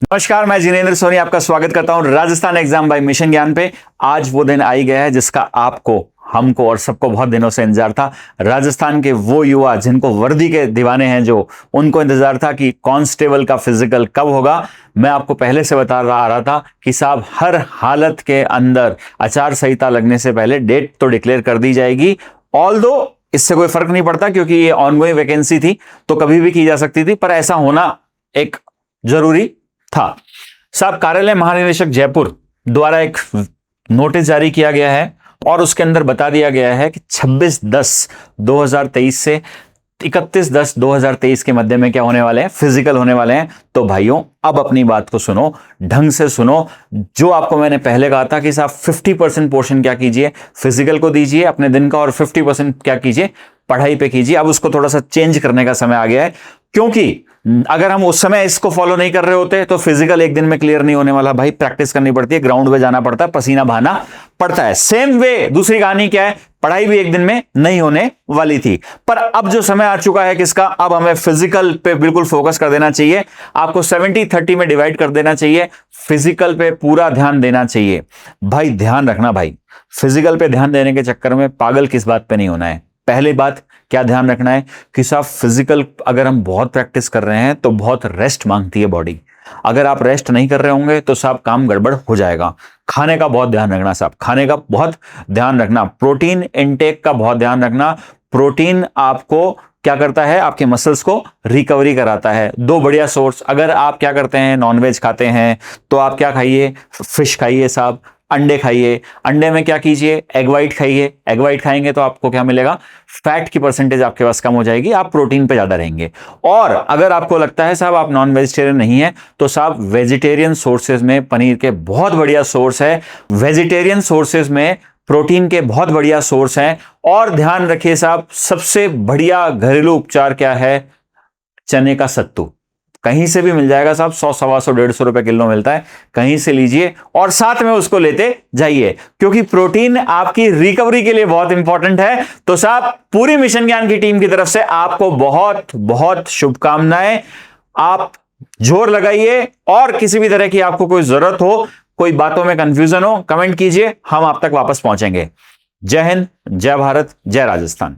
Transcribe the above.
नमस्कार, मैं जिनेंद्र सोनी आपका स्वागत करता हूं राजस्थान एग्जाम बाय मिशन ज्ञान पे। आज वो दिन आई गया है जिसका आपको, हमको और सबको बहुत दिनों से इंतजार था। राजस्थान के वो युवा जिनको वर्दी के दीवाने हैं, जो उनको इंतजार था कि कांस्टेबल का फिजिकल कब होगा। मैं आपको पहले से बता रहा था कि साहब हर हालत के अंदर आचार संहिता लगने से पहले डेट तो डिक्लेयर कर दी जाएगी। ऑल्दो इससे कोई फर्क नहीं पड़ता क्योंकि ये ऑनगोइंग वैकेंसी थी तो कभी भी की जा सकती थी, पर ऐसा होना एक जरूरी था। साहब कार्यालय महानिदेशक जयपुर द्वारा एक नोटिस जारी किया गया है और उसके अंदर बता दिया गया है कि 26/10/2023 से 31/10/2023 के मध्य में क्या होने वाले हैं, फिजिकल होने वाले हैं। तो भाइयों अब अपनी बात को सुनो, ढंग से सुनो। जो आपको मैंने पहले कहा था कि साहब 50% पोर्शन क्या कीजिए, फिजिकल को दीजिए अपने दिन का, और 50% क्या कीजिए, पढ़ाई पे कीजिए। अब उसको थोड़ा सा चेंज करने का समय आ गया है, क्योंकि अगर हम उस समय इसको फॉलो नहीं कर रहे होते तो फिजिकल एक दिन में क्लियर नहीं होने वाला। भाई प्रैक्टिस करनी पड़ती है, ग्राउंड पे जाना पड़ता है, पसीना बहाना पड़ता है। सेम वे दूसरी कहानी क्या है, पढ़ाई भी एक दिन में नहीं होने वाली थी। पर अब जो समय आ चुका है किसका, अब हमें फिजिकल पे बिल्कुल फोकस कर देना चाहिए। आपको 70-30 में डिवाइड कर देना चाहिए, फिजिकल पे पूरा ध्यान देना चाहिए। भाई ध्यान रखना, भाई फिजिकल पे ध्यान देने के चक्कर में पागल किस बात पे नहीं होना है। पहली बात क्या ध्यान रखना है कि साहब फिजिकल अगर हम बहुत प्रैक्टिस कर रहे हैं तो बहुत रेस्ट मांगती है बॉडी। अगर आप रेस्ट नहीं कर रहे होंगे तो साहब काम गड़बड़ हो जाएगा। खाने का बहुत ध्यान रखना साहब, खाने का बहुत ध्यान रखना, प्रोटीन इनटेक का बहुत ध्यान रखना। प्रोटीन आपको क्या करता है, आपके मसल्स को रिकवरी कराता है। दो बढ़िया सोर्स, अगर आप क्या करते हैं, नॉनवेज खाते हैं तो आप क्या खाइए, फिश खाइए साहब, अंडे खाइए। अंडे में क्या कीजिए, एग वाइट खाइए। एग वाइट खाएंगे तो आपको क्या मिलेगा, फैट की परसेंटेज आपके पास कम हो जाएगी, आप प्रोटीन पे ज्यादा रहेंगे। और अगर आपको लगता है साहब आप नॉन वेजिटेरियन नहीं है तो साहब वेजिटेरियन सोर्सेज में पनीर के बहुत बढ़िया सोर्स है, वेजिटेरियन सोर्सेज में प्रोटीन के बहुत बढ़िया सोर्स हैं। और ध्यान रखिए साहब, सबसे बढ़िया घरेलू उपचार क्या है, चने का सत्तू। कहीं से भी मिल जाएगा साहब, 100, 125, 150 रुपए किलो मिलता है, कहीं से लीजिए और साथ में उसको लेते जाइए, क्योंकि प्रोटीन आपकी रिकवरी के लिए बहुत इंपॉर्टेंट है। तो साहब पूरी मिशन ज्ञान की टीम की तरफ से आपको बहुत बहुत शुभकामनाएं। आप जोर लगाइए और किसी भी तरह की आपको कोई जरूरत हो, कोई बातों में कंफ्यूजन हो, कमेंट कीजिए, हम आप तक वापस पहुंचेंगे। जय हिंद, जय भारत, जय राजस्थान।